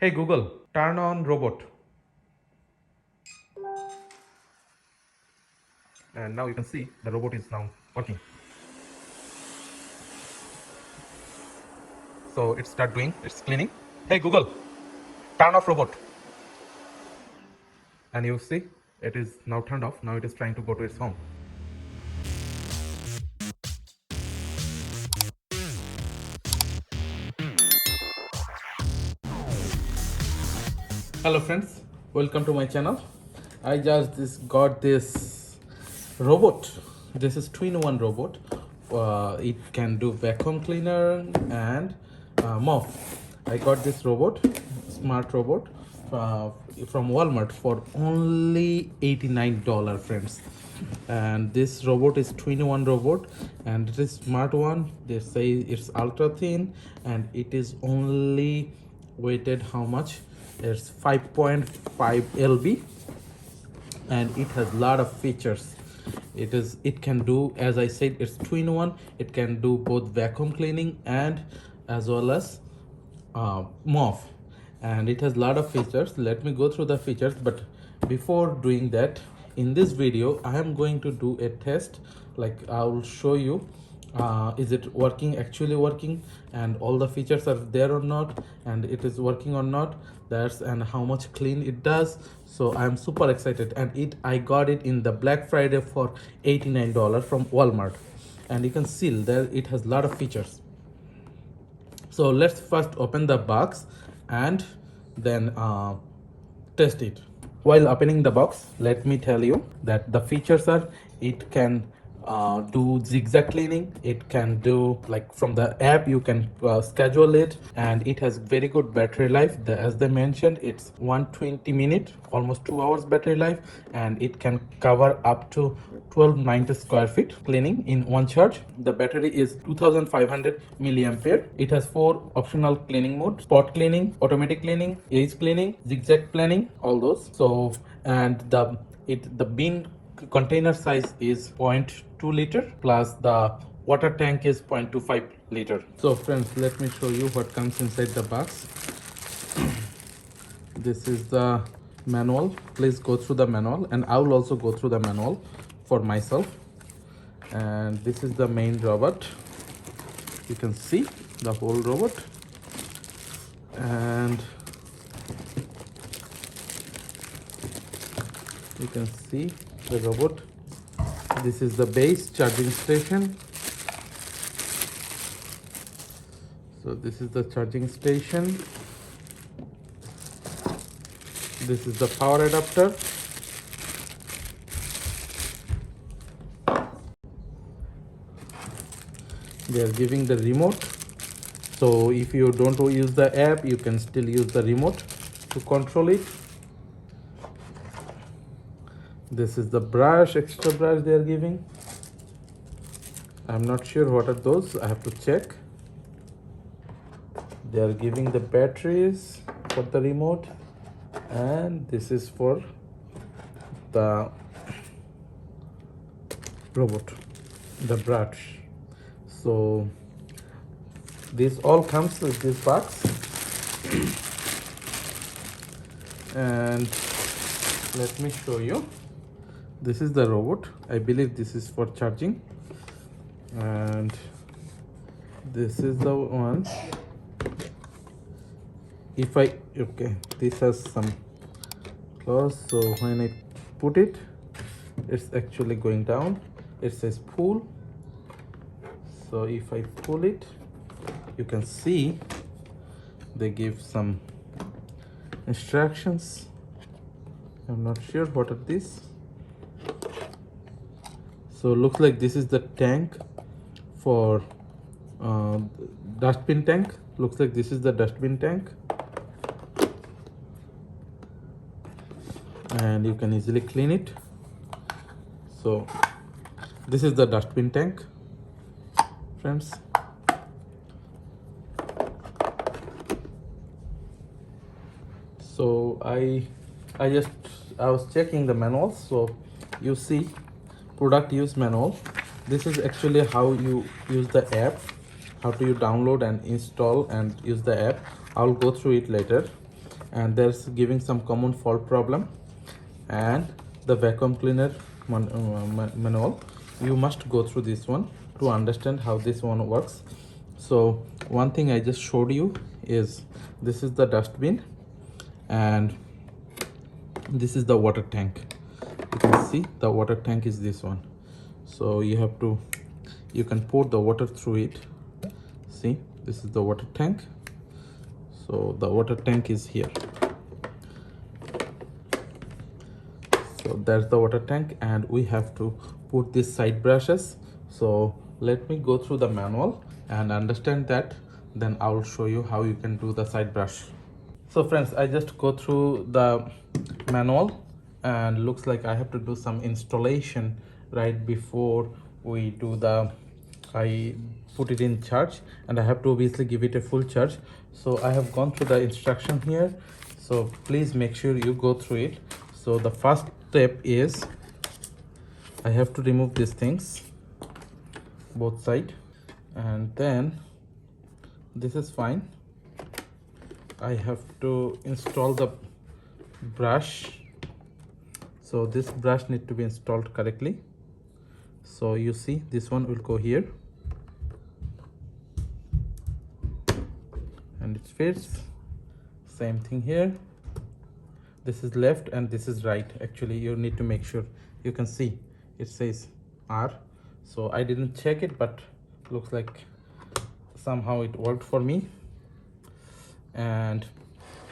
Hey Google, turn on robot. And now you can see the robot is now working. So it start doing its cleaning. Hey Google, turn off robot. And you see it is now turned off. Now it is trying to go to its home. Hello friends, welcome to my channel. I just got this robot. This is 2-in-1 robot. It can do vacuum cleaner and mop. I got this robot, smart robot, from Walmart for only $89, friends. And this robot is 2-in-1 robot, and it is smart one. They say it's ultra thin, and it is only weighted how much? It's 5.5 lb, and it has a lot of features. It can do, as I said, it's 2-in-1. It can do both vacuum cleaning and as well as mop, and it has a lot of features. Let me go through the features, but before doing that, in this video I am going to do a test. Like, I will show you is it working, actually working, and all the features are there or not, and it is working or not, that's, and how much clean it does. So I'm super excited, and I got it in the Black Friday for $89 from Walmart, and you can see there it has a lot of features. So let's first open the box and then test it. While opening the box, let me tell you that the features are, it can do zigzag cleaning. It can do, like, from the app you can schedule it, and it has very good battery life. As they mentioned, it's 120 minutes, almost 2 hours battery life, and it can cover up to 1290 square feet cleaning in one charge. The battery is 2500 milliampere. It has 4 optional cleaning modes: spot cleaning, automatic cleaning, edge cleaning, zigzag cleaning, all those. So, and the bin container size is 0.2 liter, plus the water tank is 0.25 liter. So friends, let me show you what comes inside the box. This is the manual. Please go through the manual, and I will also go through the manual for myself. And this is the main robot. You can see the whole robot, and you can see the robot. This is the base charging station. So this is the charging station. This is the power adapter. They are giving the remote, so if you don't use the app, you can still use the remote to control it. This is the brush, extra brush they are giving. I'm not sure what are those, I have to check. They are giving the batteries for the remote, and this is for the robot, the brush. So this all comes with this box. And let me show you. This is the robot. I believe this is for charging, and this is the one. Okay, this has some claws, so when I put it, it's actually going down. It says pull. So if I pull it, you can see they give some instructions. I'm not sure what are these. So looks like this is the tank for dustbin tank. Looks like this is the dustbin tank, and you can easily clean it. So this is the dustbin tank, friends. So I was checking the manuals. So you see, product use manual. This is actually how you use the app, how do you download and install and use the app. I'll go through it later. and there's giving some common fault problem. And the vacuum cleaner manual, you must go through this one to understand how this one works. So one thing I just showed you is this is the dustbin and this is the water tank. You can see the water tank is this one. So you can pour the water through it. See, this is the water tank. So the water tank is here. So that's the water tank, and we have to put these side brushes. So let me go through the manual and understand that, then I will show you how you can do the side brush. So friends, I just go through the manual and looks like I have to do some installation right before we do I put it in charge, and I have to obviously give it a full charge. So I have gone through the instruction here, so please make sure you go through it. So the first step is I have to remove these things both side, and then this is fine. I have to install the brush. So this brush need to be installed correctly. So you see this one will go here and it fits. Same thing here. This is left and this is right. Actually you need to make sure. You can see it says R. So I didn't check it, but looks like somehow it worked for me. And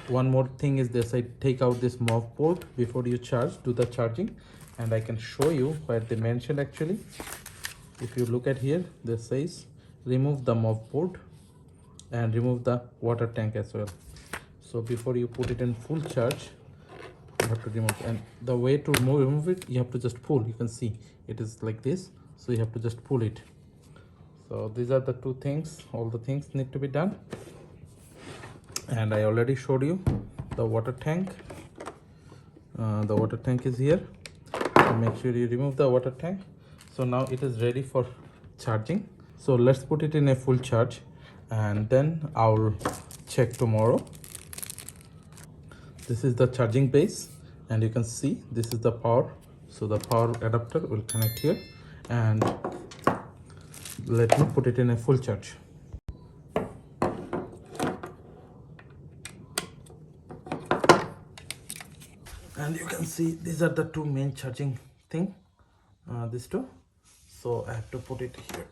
one more thing is this, I take out this mop port before you do the charging, and I can show you where they mentioned actually. If you look at here, this says remove the mop port and remove the water tank as well. So before you put it in full charge, you have to remove, and the way to remove it, you have to just pull. You can see it is like this, so you have to just pull it. So these are the two things, all the things need to be done. And I already showed you the water tank. The water tank is here, so make sure you remove the water tank. So now it is ready for charging. So let's put it in a full charge, and then I'll check tomorrow. This is the charging base, and you can see this is the power. So the power adapter will connect here, and let me put it in a full charge. And you can see these are the two main charging thing, these two. So I have to put it here.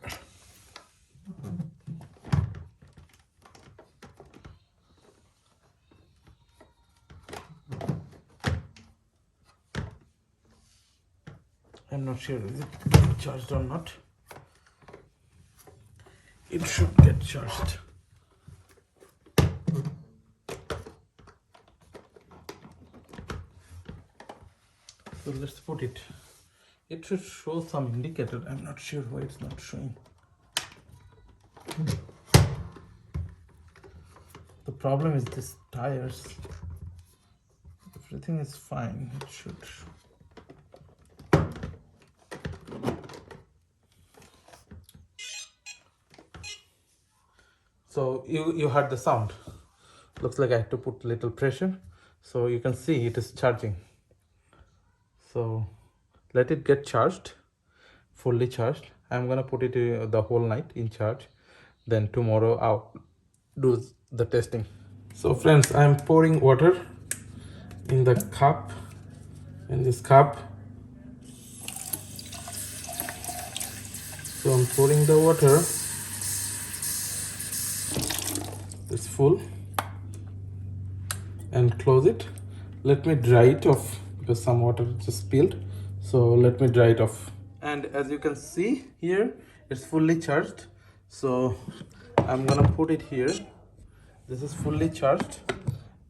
I'm not sure is it charged or not. It should get charged. So let's put it. It should show some indicator. I'm not sure why it's not showing. The problem is this tires. Everything is fine. It should. So you heard the sound. Looks like I have to put little pressure. So you can see it is charging. So let it get charged, fully charged. I'm gonna put it the whole night in charge. Then tomorrow I'll do the testing. So friends, I'm pouring water in the cup, in this cup. So I'm pouring the water. It's full, and close it. Let me dry it off because some water just spilled. So let me dry it off. And as you can see here, it's fully charged. So I'm gonna put it here. This is fully charged,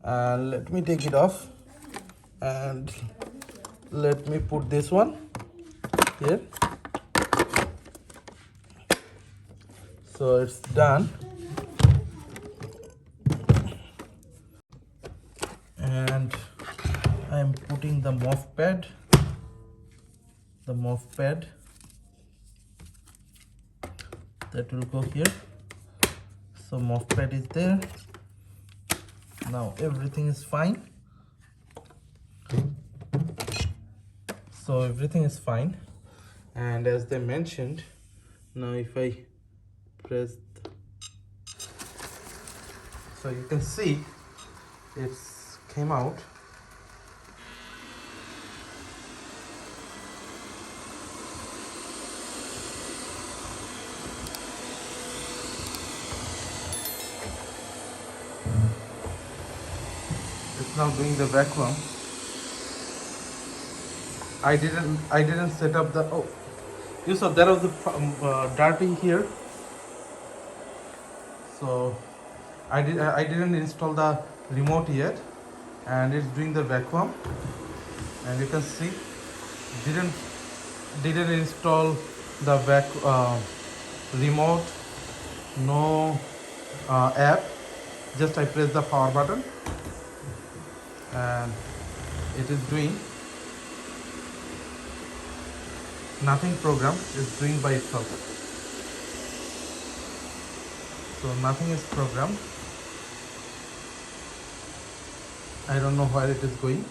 and let me take it off, and let me put this one here. So it's done. And I'm putting the mop pad. The mop pad that will go here. So mop pad is there. Now everything is fine. So everything is fine, and as they mentioned, now if I press so you can see it's came out. It's now doing the vacuum. I didn't set up the, oh, you saw there was the dirty here, so I didn't install the remote yet, and it's doing the vacuum, and you can see didn't install the remote, no app, just I press the power button and it is doing nothing program, is doing by itself. So nothing is programmed. I don't know where it is going.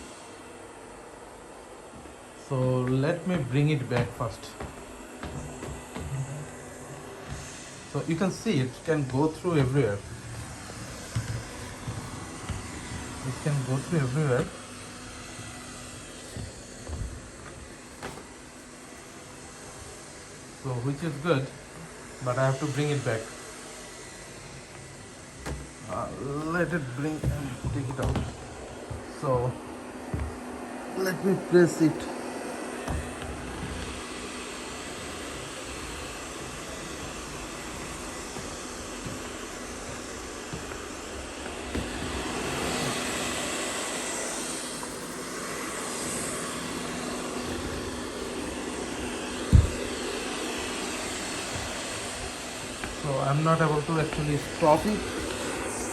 So let me bring it back first. So you can see it can go through everywhere. It can go through everywhere. So which is good, but I have to bring it back. Let it bring and take it out. So let me press it. So I'm not able to actually stop it.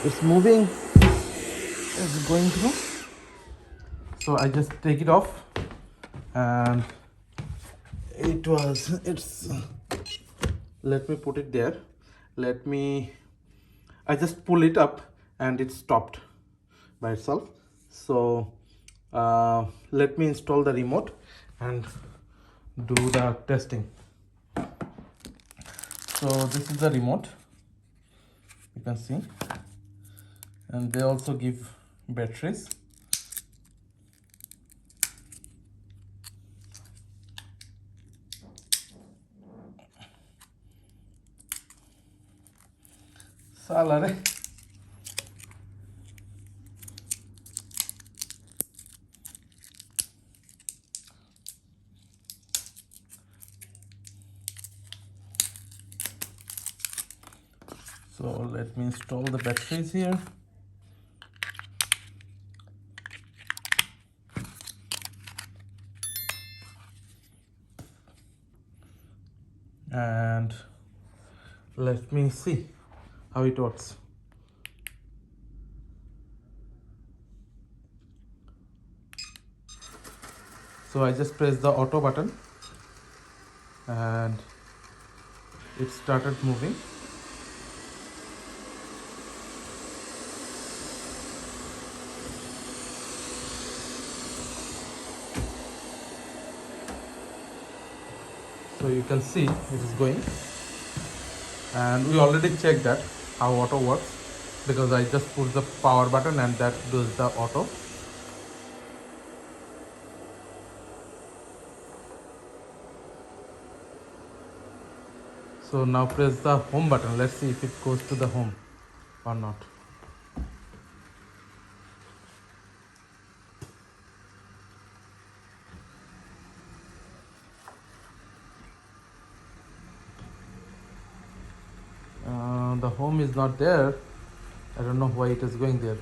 It's moving. It's going through. So I just take it off, and it's let me put it there. I just pull it up and it stopped by itself. So let me install the remote and do the testing. So this is the remote, you can see, and they also give batteries. Salary. So let me install the batteries here. And let me see how it works. So I just pressed the auto button and it started moving. So you can see it is going, and we already checked that how auto works, because I just push the power button and that does the auto. So now press the home button. Let's see if it goes to the home or not. The home is not there. I don't know why it is going there.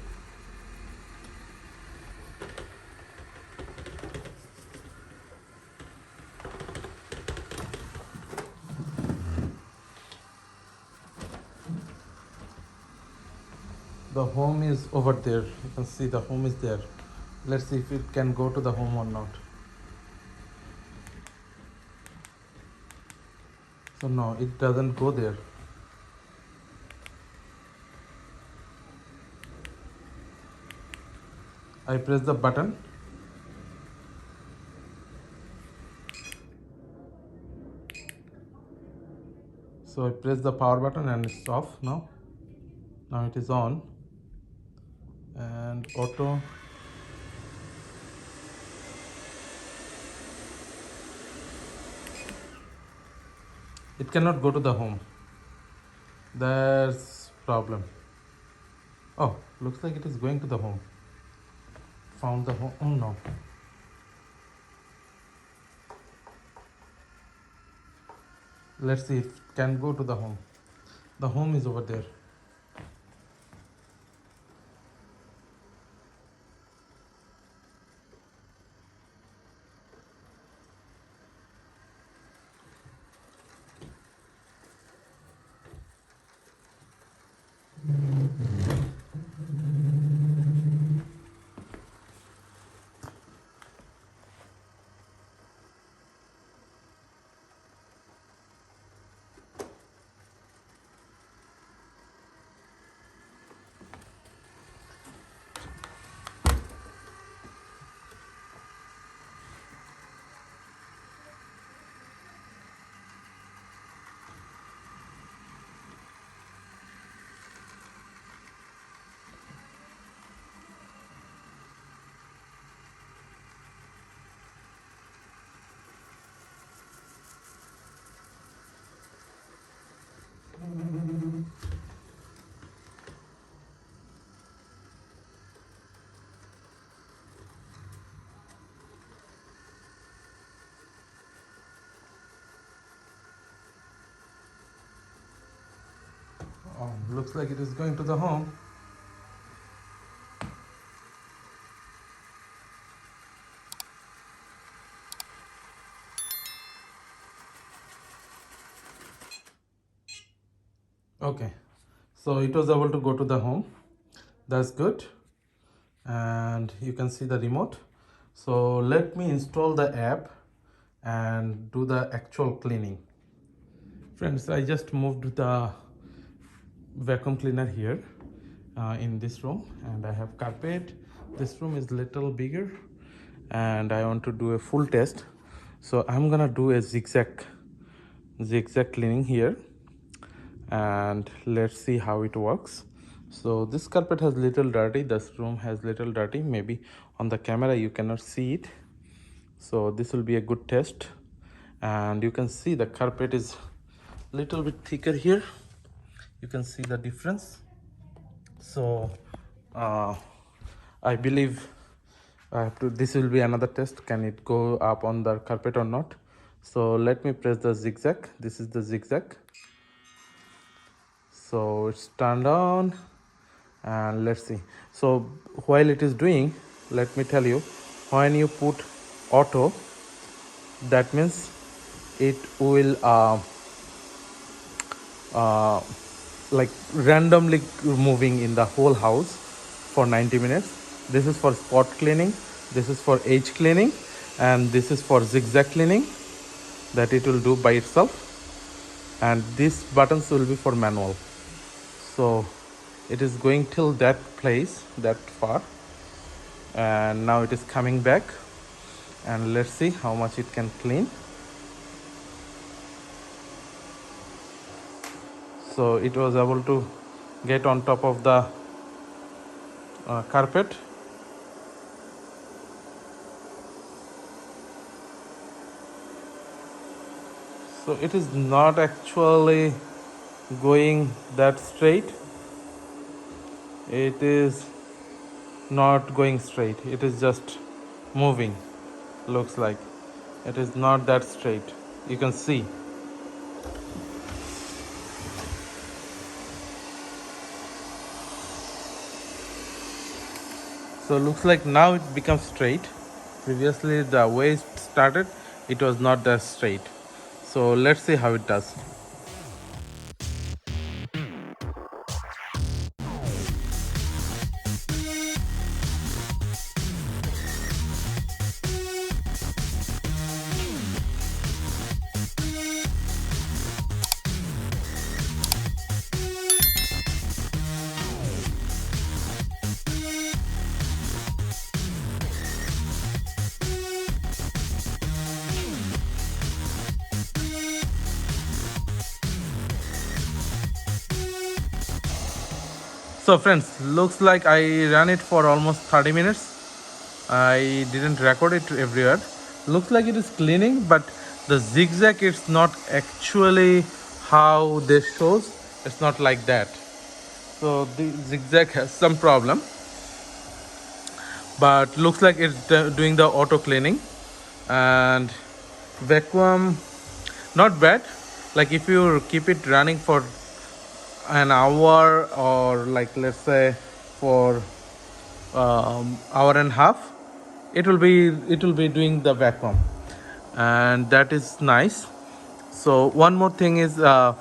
The home is over there. You can see the home is there. Let's see if it can go to the home or not. So no, it doesn't go there. I press the button. So I press the power button and it's off now. Now it is on. And auto. It cannot go to the home. That's problem. Oh, looks like it is going to the home. Found the home. Oh no. Let's see if it can go to the home. The home is over there. Oh, looks like it is going to the home. Okay, so it was able to go to the home. That's good. And you can see the remote. So let me install the app and do the actual cleaning. Friends, I just moved the vacuum cleaner here in this room, and I have carpet. This room is little bigger and I want to do a full test. So I'm gonna do a zigzag cleaning here, and let's see how it works. So this carpet has little dirty, this room has little dirty, maybe on the camera you cannot see it. So this will be a good test, and you can see the carpet is little bit thicker here. You can see the difference. So I believe I have to, this will be another test, can it go up on the carpet or not. So let me press the zigzag. This is the zigzag. So it's turned on, and let's see. So while it is doing, let me tell you, when you put auto, that means it will like randomly moving in the whole house for 90 minutes. This is for spot cleaning, this is for edge cleaning, and this is for zigzag cleaning that it will do by itself, and these buttons will be for manual. So it is going till that place, that far, and now it is coming back, and let's see how much it can clean. So it was able to get on top of the carpet. So it is not actually going that straight. It is not going straight. It is just moving. Looks like it is not that straight. You can see. So looks like now it becomes straight. Previously the way it started, it was not that straight. So let's see how it does. So friends, looks like I ran it for almost 30 minutes. I didn't record it everywhere. Looks like it is cleaning, but the zigzag is not actually how this shows. It's not like that. So the zigzag has some problem, but looks like it's doing the auto cleaning. And vacuum, not bad. Like if you keep it running for an hour, or like let's say for hour and a half, it will be doing the vacuum, and that is nice. So one more thing is the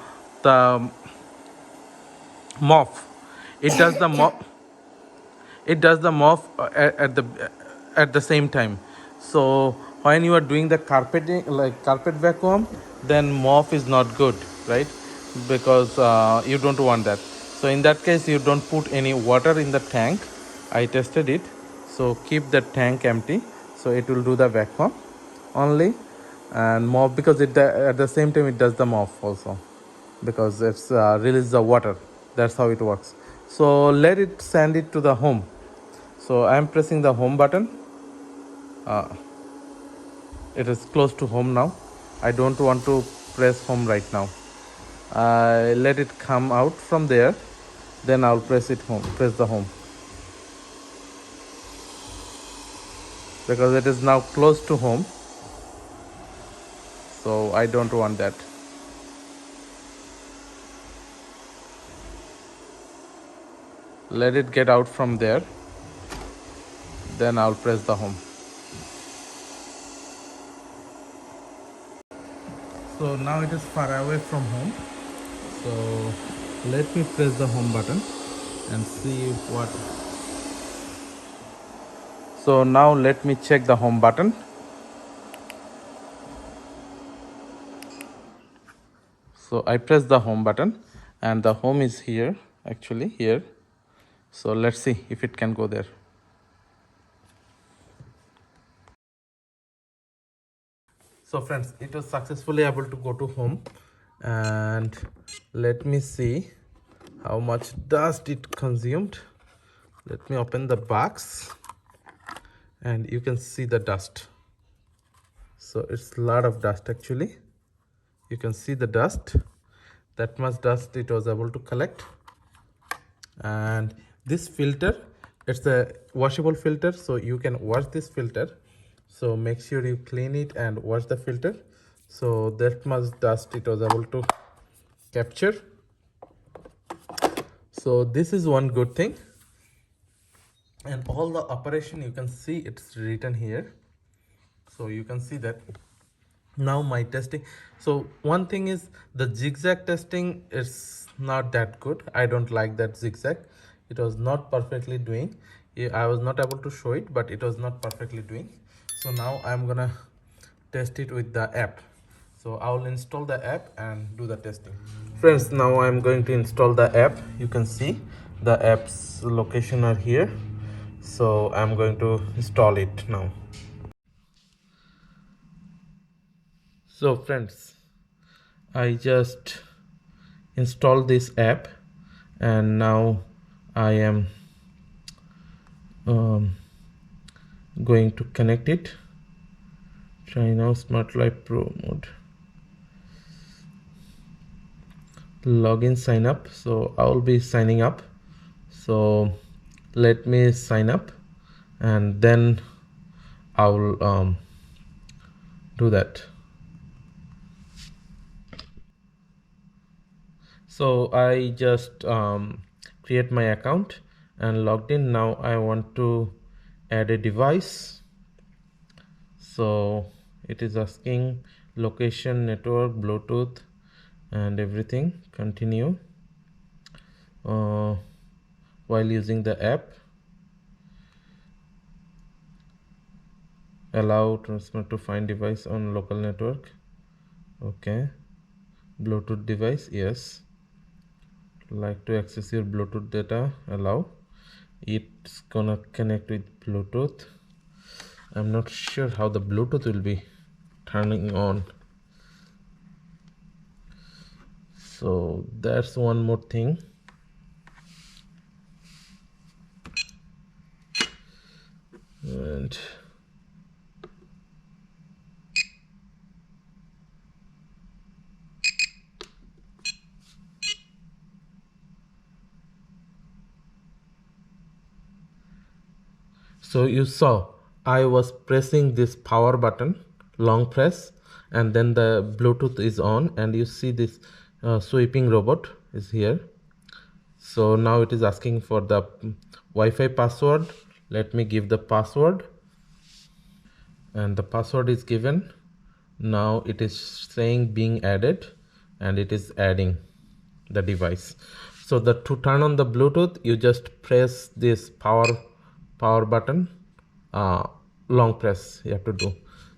mop. It does the mop. It does the mop at the same time. So when you are doing the carpeting, like carpet vacuum, then mop is not good, right? Because you don't want that. So in that case, you don't put any water in the tank. I tested it. So keep the tank empty, so it will do the vacuum only. And mop, because at the same time it does the mop also, because it's release the water. That's how it works. So let it send it to the home. So I am pressing the home button. It is close to home now. I don't want to press home right now. I let it come out from there, then I'll press the home, because it is now close to home. So I don't want that. Let it get out from there, then I'll press the home. So now it is far away from home. So let me press the home button and see what. So now let me check the home button. So I press the home button, and the home is here, actually here. So let's see if it can go there. So friends, it was successfully able to go to home, and let me see how much dust it consumed. Let me open the box, and you can see the dust. So it's a lot of dust actually. You can see the dust. That much dust it was able to collect. And this filter, it's a washable filter, so you can wash this filter. So make sure you clean it and wash the filter. So that much dust it was able to capture. So this is one good thing. And all the operation, you can see it's written here. So you can see that. Now my testing. So one thing is the zigzag testing is not that good. I don't like that zigzag. It was not perfectly doing. I was not able to show it, but it was not perfectly doing. So now I'm gonna test it with the app. So I will install the app and do the testing. Friends, now I'm going to install the app. You can see the app's location are here. So I'm going to install it now. So friends, I just installed this app, and now I am going to connect it. Try now Smart Life Pro mode. Login, sign up. So I will be signing up. So let me sign up, and then I will do that. So I just create my account and logged in. Now I want to add a device. So it is asking location, network, Bluetooth, and everything. Continue while using the app. Allow transfer to find device on local network. Okay. Bluetooth device, yes. Like to access your Bluetooth data, allow. It's gonna connect with Bluetooth. I'm not sure how the Bluetooth will be turning on. So that's one more thing. And so you saw I was pressing this power button, long press, and then the Bluetooth is on, and you see this sweeping robot is here. So now it is asking for the Wi-Fi password. Let me give the password, and the password is given. Now it is saying being added, and it is adding the device. So to turn on the Bluetooth, you just press this power button, uh, long press you have to do.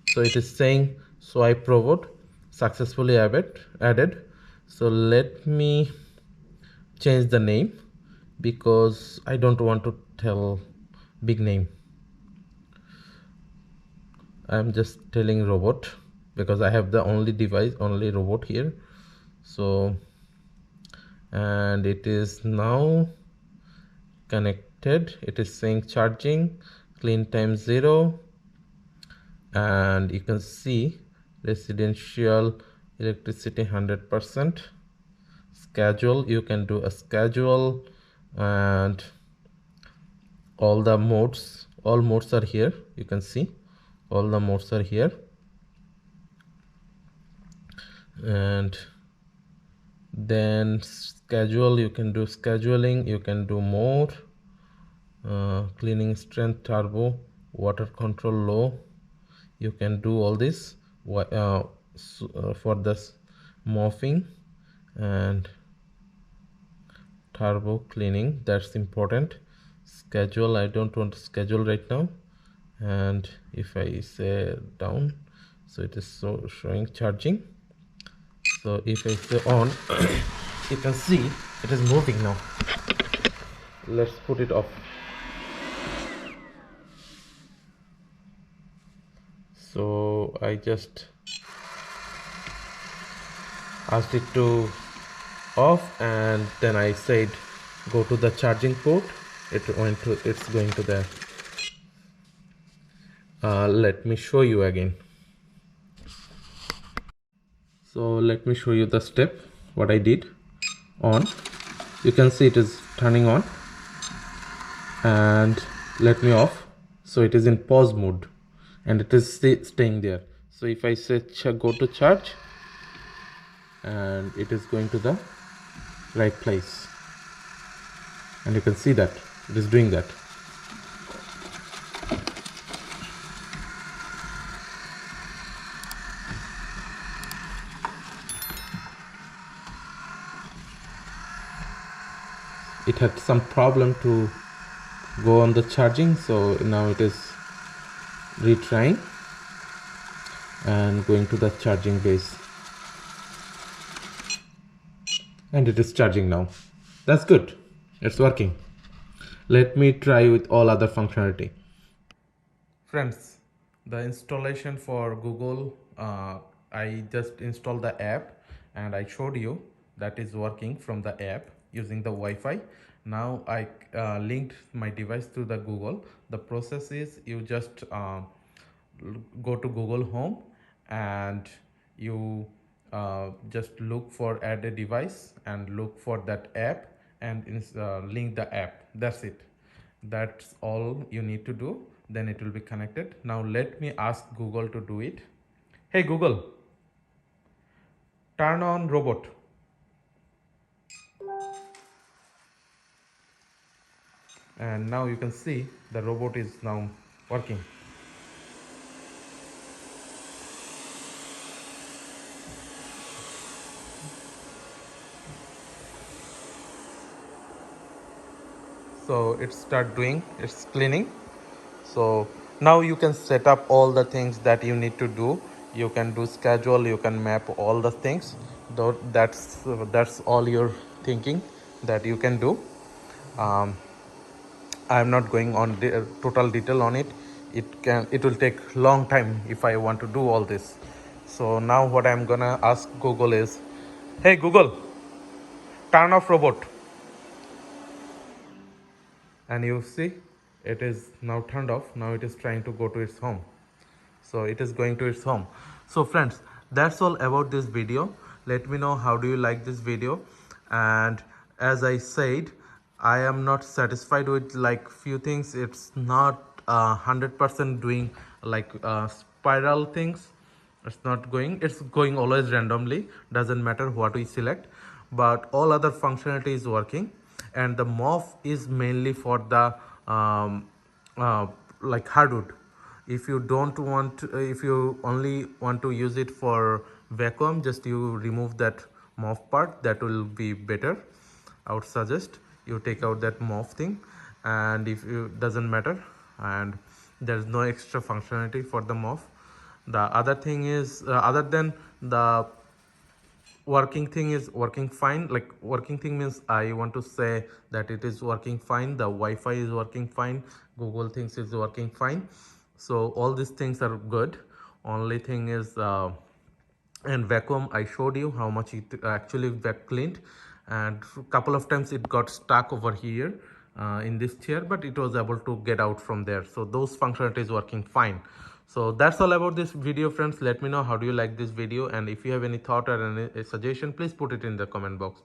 So it is saying swipe robot successfully added. So let me change the name because I don't want to tell big name. I'm just telling robot because I have the only robot here. So, and it is now connected. It is saying charging, clean time 0, and you can see residential electricity 100%. Schedule, you can do a schedule, and all modes are here. You can see all the modes are here, and then schedule, you can do scheduling, you can do more, cleaning strength turbo, water control low. You can do all this for this mopping and turbo cleaning. That's important. Schedule, I don't want to schedule right now. And if I say down, so it is showing charging. So if I say on, you can see it is moving now. Let's put it off. So I just asked it to off, and then I said go to the charging port. It's going to there. Let me show you again. So let me show you the step what I did. On, you can see it is turning on, and let me off. So it is in pause mode, and it is staying there. So if I say go to charge, and it is going to the right place, and you can see that it is doing that. It had some problem to go on the charging, so now it is retrying and going to the charging base, and it is charging now. That's good, it's working. Let me try with all other functionality. Friends, the installation for Google, I just installed the app, and I showed you that is working from the app using the Wi-Fi. Now I linked my device to the Google. The process is you just go to Google Home, and you just look for add a device and look for that app, and link the app. That's it. That's all you need to do. Then it will be connected. Now let me ask Google to do it. Hey Google, turn on robot. And now you can see the robot is now working. So it start doing its cleaning. So now you can set up all the things that you need to do. You can do schedule, you can map all the things. Though that's all your thinking that you can do. I am not going on total detail on it. It will take long time if I want to do all this. So now what I'm gonna ask Google is, hey Google, turn off robot. And you see it is now turned off. Now it is trying to go to its home. So it is going to its home. So friends, that's all about this video. Let me know how do you like this video. And as I said, I am not satisfied with like few things. It's not 100% doing like spiral things. It's not going, it's going always randomly, doesn't matter what we select, but all other functionality is working. And the MOF is mainly for the uh, like hardwood. If you don't want if you only want to use it for vacuum, just you remove that MOF part, that will be better. I would suggest you take out that MOF thing. And if you doesn't matter, and there's no extra functionality for the MOF. The other thing is other than the working thing is working fine. Like working thing means I want to say that it is working fine, the Wi-Fi is working fine, Google things is working fine. So all these things are good. Only thing is and vacuum, I showed you how much it actually vac cleaned, and couple of times it got stuck over here in this chair, but it was able to get out from there. So those functionality is working fine. So that's all about this video, friends. Let me know how do you like this video, and if you have any thought or any suggestion, please put it in the comment box.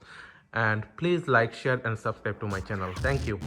And please like, share and subscribe to my channel. Thank you.